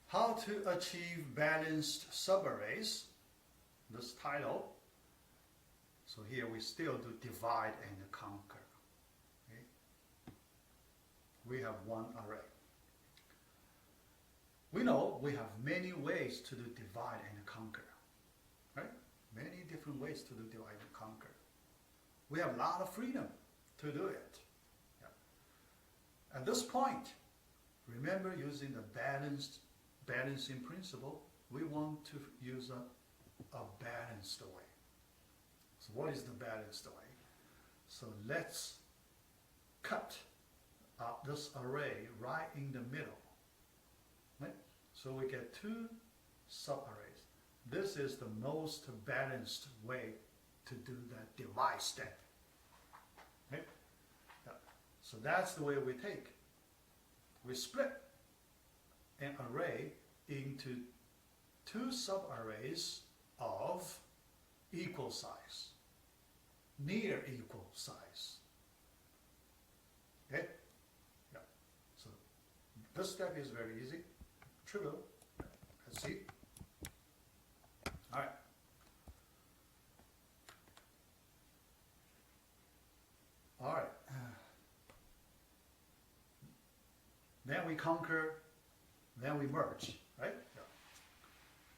How to achieve balanced subarrays. This title. So here we still do divide and conquer. Okay? We have one array. We know we have many ways to do divide and conquer. Right? Many different ways to do divide and conquer. We have a lot of freedom to do it. Yeah. At this point, remember using the balancing principle, we want to use a balanced way. So what is the balanced way? So let's cut this array right in the middle. Right? So we get two subarrays. This is the most balanced way to do that divide step. Okay? Yeah. So that's the way we take. We split an array into two subarrays of equal size, near equal size. Okay? Yeah. So this step is very easy, trivial. Let's see. All right. All right. Then we conquer, then we merge, right? Yeah.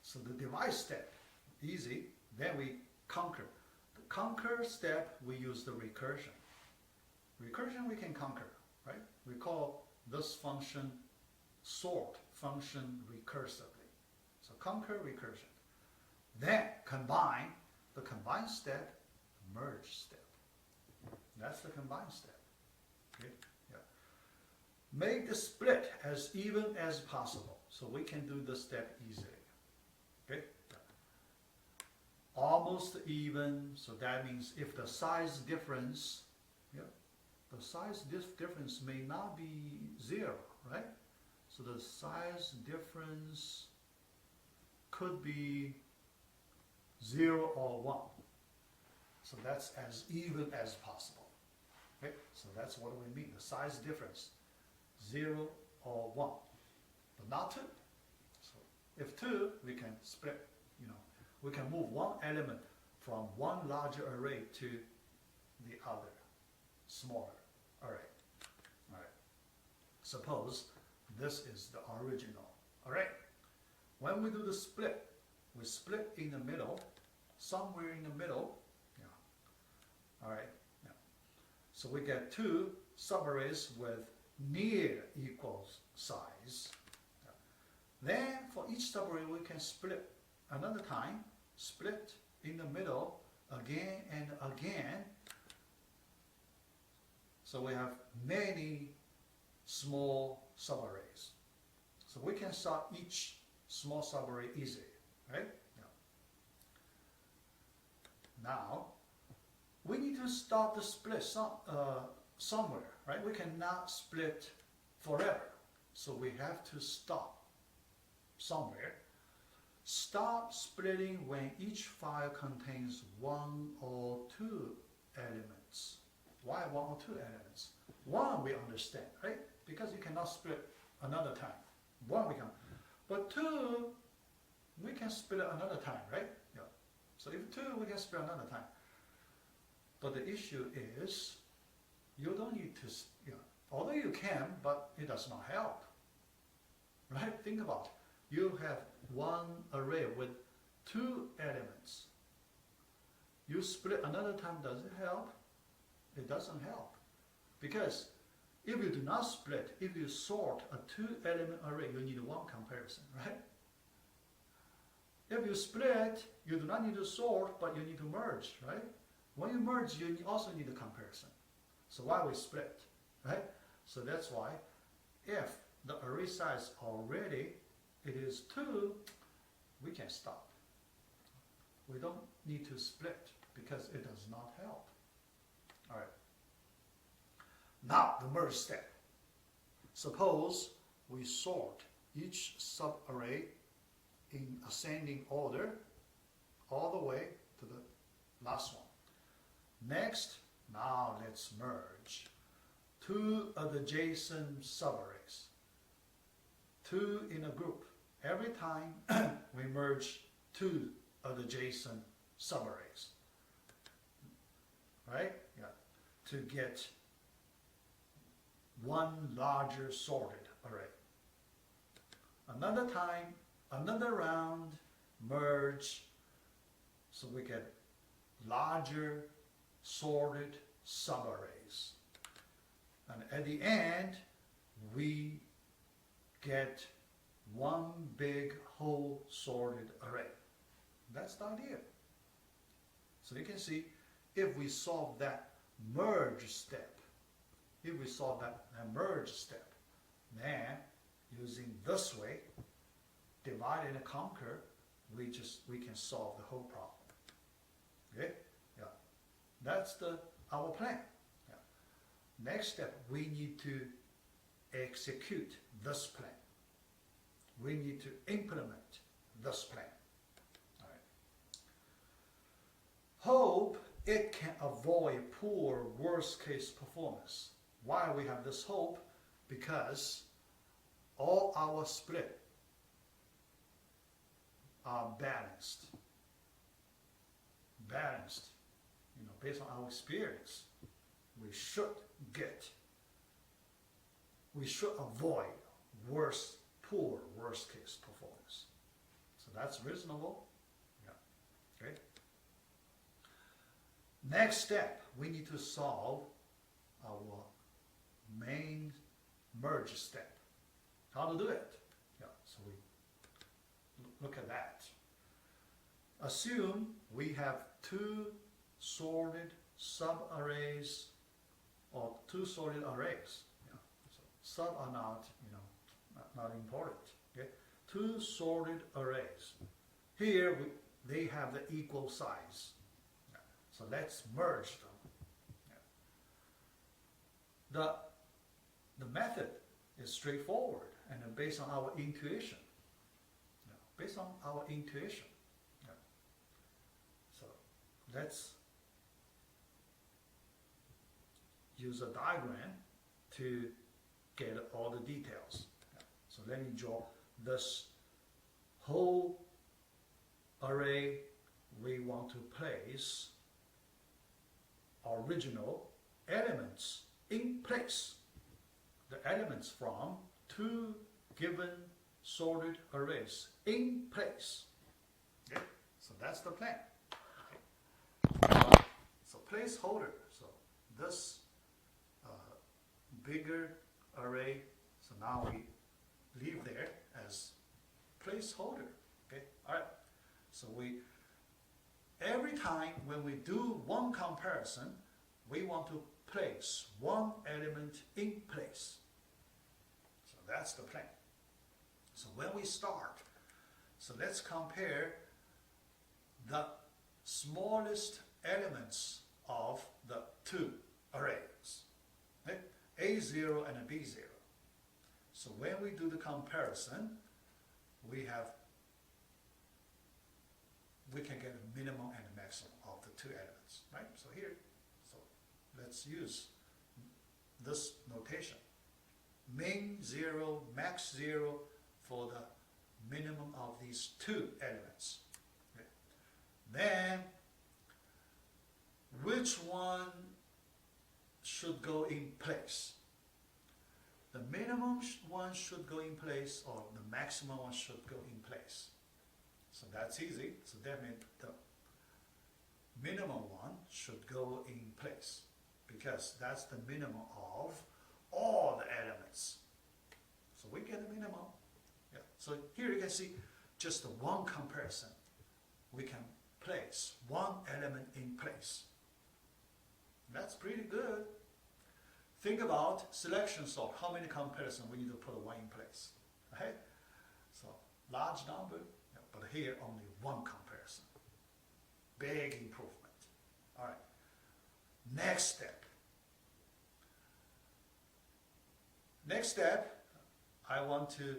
So the divide step, easy. Then we conquer. The conquer step, we use the recursion. Recursion we can conquer, right? We call this function sort function recursively. So conquer, recursion. Then combine, the combine step, merge step. That's the combine step. Okay? Yeah. Make the split as even as possible. So we can do this step easily. Okay? Almost even, so that means if the size difference, yeah, the size difference may not be 0, right? So the size difference could be 0 or 1. So that's as even as possible. Okay? So that's what we mean, the size difference, 0 or 1, but not 2. So if 2, we can split, we can move one element from one larger array to the other smaller array. All right. Suppose this is the original array. When we do the split, we split in the middle, somewhere in the middle. Yeah. All right. Yeah. So we get two subarrays with near equal size. Yeah. Then for each subarray, we can split another time, split in the middle again and again. So we have many small subarrays. So we can solve each small subarray easily, right? Yeah. Now, we need to start the split somewhere, right? We cannot split forever. So we have to stop somewhere. Stop splitting when each file contains 1 or 2 elements. Why 1 or 2 elements? 1 we understand, right? Because you cannot split another time. 1 we can. But 2, we can split another time, right? Yeah. So if 2, we can split another time. But the issue is, you don't need to, although you can, but it does not help. Right? Think about it. You have one array with 2 elements. You split another time, does it help? It doesn't help. Because if you do not split, if you sort a 2-element array, you need one comparison, right? If you split, you do not need to sort, but you need to merge, right? When you merge, you also need a comparison. So why we split, right? So that's why if the array size already it is 2, we can stop. We don't need to split because it does not help. All right. Now the merge step. Suppose we sort each subarray in ascending order all the way to the last one. Next, now let's merge 2 adjacent subarrays. 2 in a group. every time we merge two adjacent subarrays, right? Yeah, to get one larger sorted array. Another time, another round, merge, so we get larger sorted subarrays. And at the end, we get one big whole sorted array. That's the idea. So you can see, if we solve that merge step, then using this way, divide and conquer, we can solve the whole problem. Okay? Yeah. That's our plan. Yeah. Next step, we need to execute this plan. We need to implement this plan. All right. Hope it can avoid poor worst case performance. Why we have this hope? Because all our split are balanced. You know, based on our experience, we should avoid poor worst case performance. So that's reasonable. Yeah. Okay. Next step, we need to solve our main merge step. How to do it? Yeah. So we look at that. Assume we have two sorted subarrays or two sorted arrays. Yeah. So sub are not, not important. Okay. Two sorted arrays. Here they have the equal size. Yeah. So let's merge them. Yeah. The method is straightforward and based on our intuition. Yeah. Based on our intuition. Yeah. So let's use a diagram to get all the details. Yeah. So let me draw this whole array. We want to place original elements in place. The elements from two given sorted arrays in place. Okay? So that's the plan. Okay. So placeholder. So this bigger array, so now we leave there as placeholder. Okay, all right. So every time when we do one comparison, we want to place one element in place. So that's the plan. So when we start, so let's compare the smallest elements of the two arrays. Okay? A0 and a B0. So when we do the comparison, we can get a minimum and a maximum of the two elements, right? So here, let's use this notation. Min 0, max 0 for the minimum of these two elements. Okay. Then, which one should go in place? The minimum one should go in place, or the maximum one should go in place. So that's easy. So that means the minimum one should go in place, because that's the minimum of all the elements. So we get a minimum. Yeah. So here you can see just the one comparison. We can place one element in place. That's pretty good. Think about selection sort. How many comparisons we need to put one in place? Right? So large number, yeah, but here only one comparison. Big improvement. All right. Next step. Next step, I want to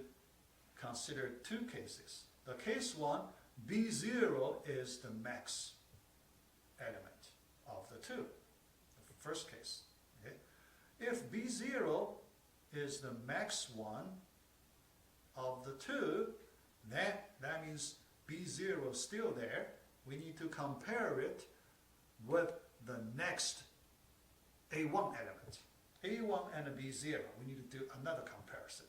consider two cases. The case one, B0 is the max element of the two. The first case. Okay? If B0 is the max one of the two, then that means B0 is still there. We need to compare it with the next A1 element. A1 and B0, we need to do another comparison.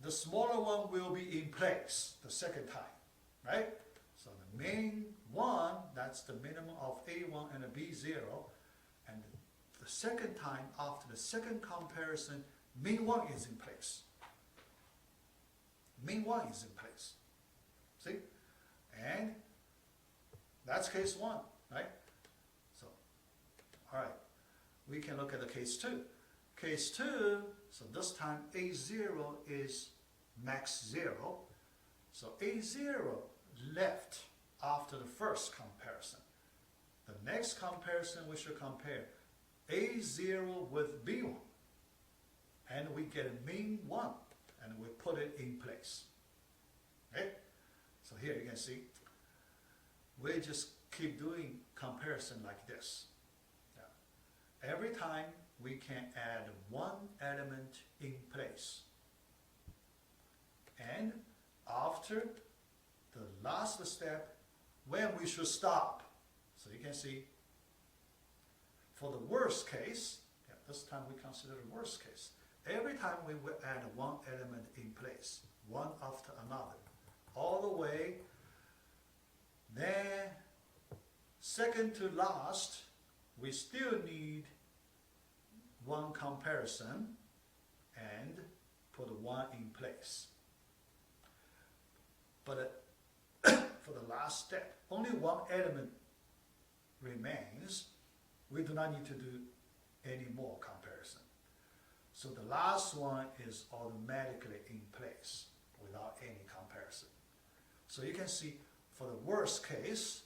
The smaller one will be in place the second time, right? So the main one, that's the minimum of A1 and B0, and the second time after the second comparison, min 1 is in place. Min 1 is in place. See? And that's case 1, right? So, all right. We can look at the case 2. Case 2, so this time A0 is max 0. So A0 left after the first comparison. The next comparison we should compare A0 with B1. And we get a min 1 and we put it in place. Okay? So here you can see we just keep doing comparison like this. Yeah. Every time we can add one element in place. And after the last step, when we should stop. So you can see for the worst case, yeah, this time we consider the worst case. Every time we will add one element in place, one after another, all the way, then second to last, we still need one comparison and put one in place. But for the last step, only one element remains. We do not need to do any more comparison. So the last one is automatically in place without any comparison. So you can see for the worst case,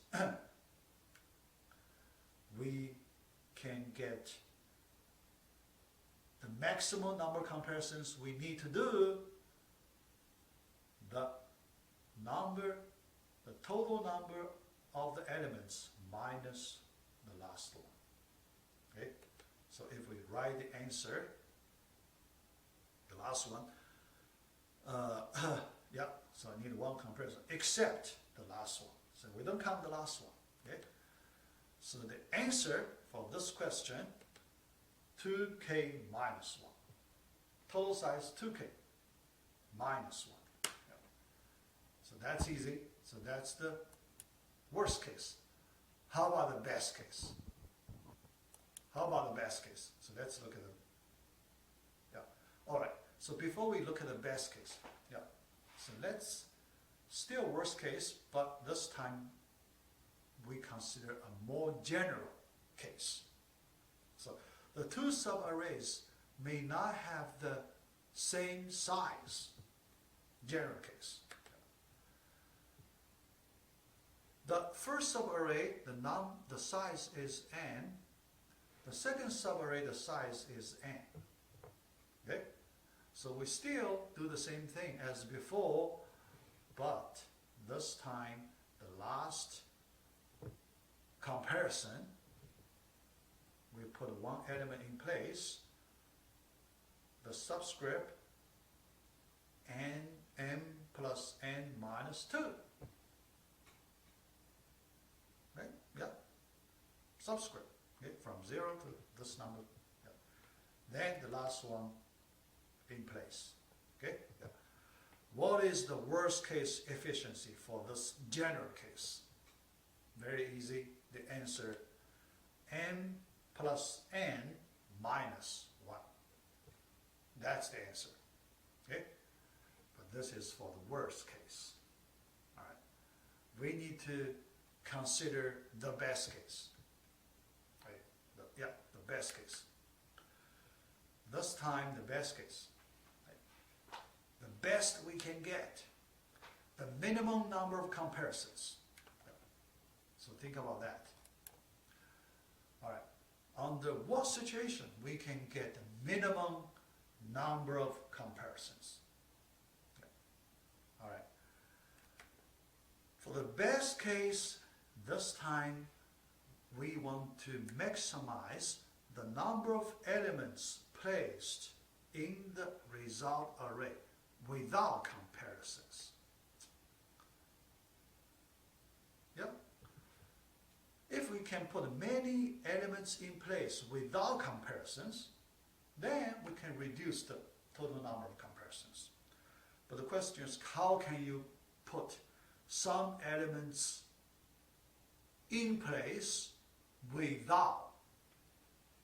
we can get the maximum number of comparisons we need to do, the total number of the elements minus the last one. Okay? So if we write the answer, the last one, yeah, so I need one comparison, except the last one. So we don't count the last one. Okay? So the answer for this question, 2k minus 1. Total size 2k minus 1. Yeah. So that's easy. So that's the worst case. How about the best case? How about the best case? So let's look at the, yeah. All right. So before we look at the best case, yeah. So let's, still worst case, but this time we consider a more general case. So the two subarrays may not have the same size, general case. The first subarray, the size is n. The second subarray, the size is n. Okay? So we still do the same thing as before, but this time the last comparison, we put one element in place, the subscript n plus n minus 2. Right? Yeah. Subscript. Okay? From 0 to this number. Yeah. Then the last one in place. Okay? Yeah. What is the worst case efficiency for this general case? Very easy. The answer, n plus n minus 1. That's the answer. Okay? But this is for the worst case. All right. We need to consider the best case. Right? The best case. This time, the best case. Right? The best we can get. The minimum number of comparisons. So think about that. All right. Under what situation we can get the minimum number of comparisons? Okay. All right. For the best case, this time we want to maximize the number of elements placed in the result array without comparing. comparisons. Yep. If we can put many elements in place without comparisons, then we can reduce the total number of comparisons. But the question is, how can you put some elements in place without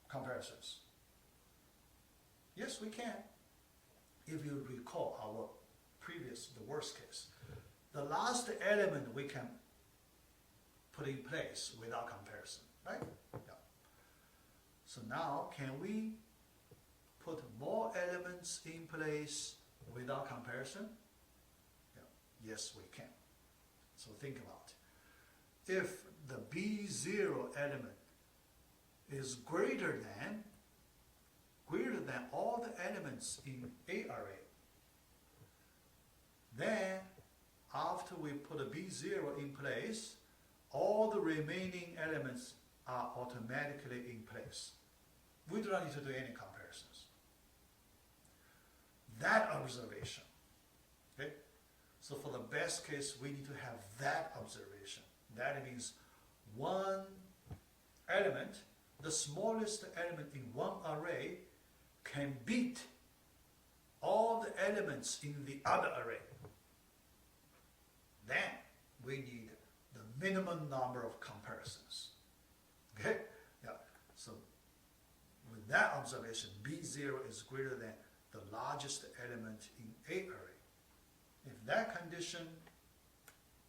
comparisons? Yes, we can. If you recall our previous, the worst case, the last element we can put in place without comparison, right? Yeah. So now, can we put more elements in place without comparison? Yeah. Yes, we can. So think about it. If the B0 element is greater than all the elements in A array, then after we put a B0 in place, all the remaining elements are automatically in place. We do not need to do any comparisons. That observation, okay? So for the best case, we need to have that observation. That means one element, the smallest element in one array, can beat all the elements in the other array. Then we need the minimum number of comparisons. Okay? Yeah. So with that observation, B0 is greater than the largest element in A array. If that condition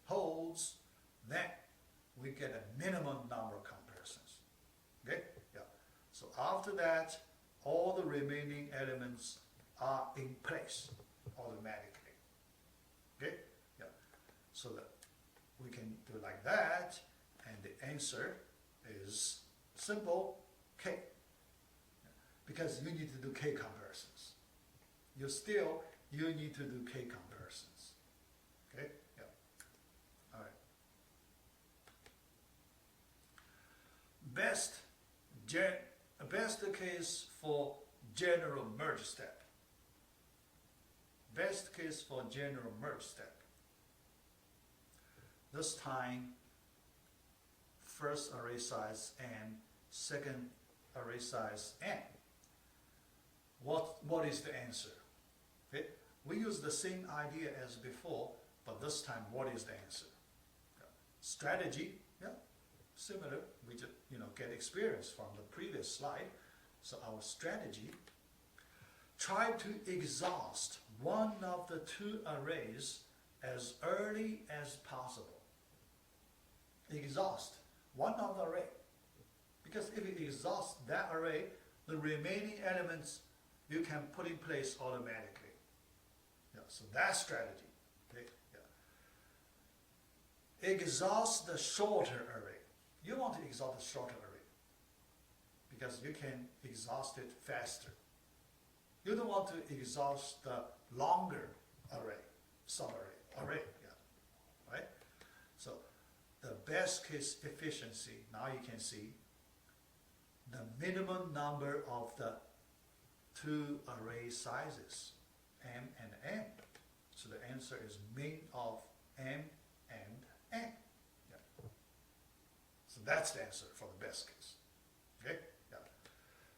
holds, then we get a minimum number of comparisons. Okay? Yeah. So after that, all the remaining elements are in place automatically. Okay? Yeah. So that we can do like that, and the answer is simple, K. Because you need to do K comparisons. You need to do K comparisons. Okay? Yeah. All right. Best case for general merge step. Best case for general merge step. This time, first array size n, second array size n. What is the answer? Okay? We use the same idea as before, but this time, what is the answer? Yeah. Strategy, yeah, similar. We just get experience from the previous slide. So our strategy: try to exhaust one of the two arrays as early as possible. Exhaust one of the array, because if you exhaust that array, the remaining elements you can put in place automatically. Yeah, so that's strategy. Okay? Yeah. Exhaust the shorter array. You want to exhaust the shorter array because you can exhaust it faster. You don't want to exhaust the longer array, array, yeah, right? So the best case efficiency, now you can see the minimum number of the two array sizes, m and n. So the answer is min of m and n. Yeah. So that's the answer for the best case. Okay? Yeah.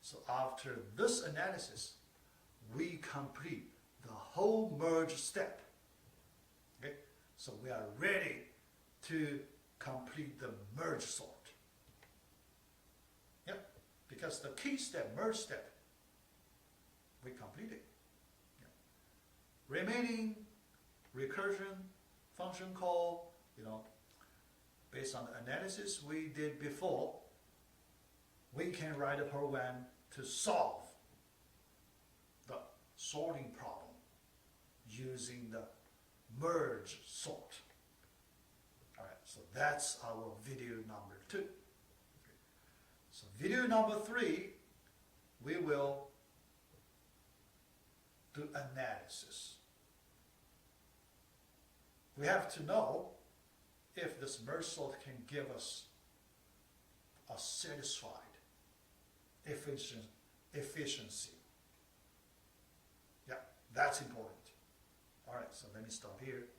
So after this analysis, we complete the whole merge step. Okay? So we are ready to complete the merge sort. Yep. Because the key step, merge step, we completed. Yep. Remaining recursion, function call, based on the analysis we did before, we can write a program to solve the sorting problem using the merge sort. All right, so that's our video number 2. Okay. So video number 3, we will do analysis. We have to know if this merge sort can give us a satisfied efficiency. Yeah, that's important. All right. So let me stop here.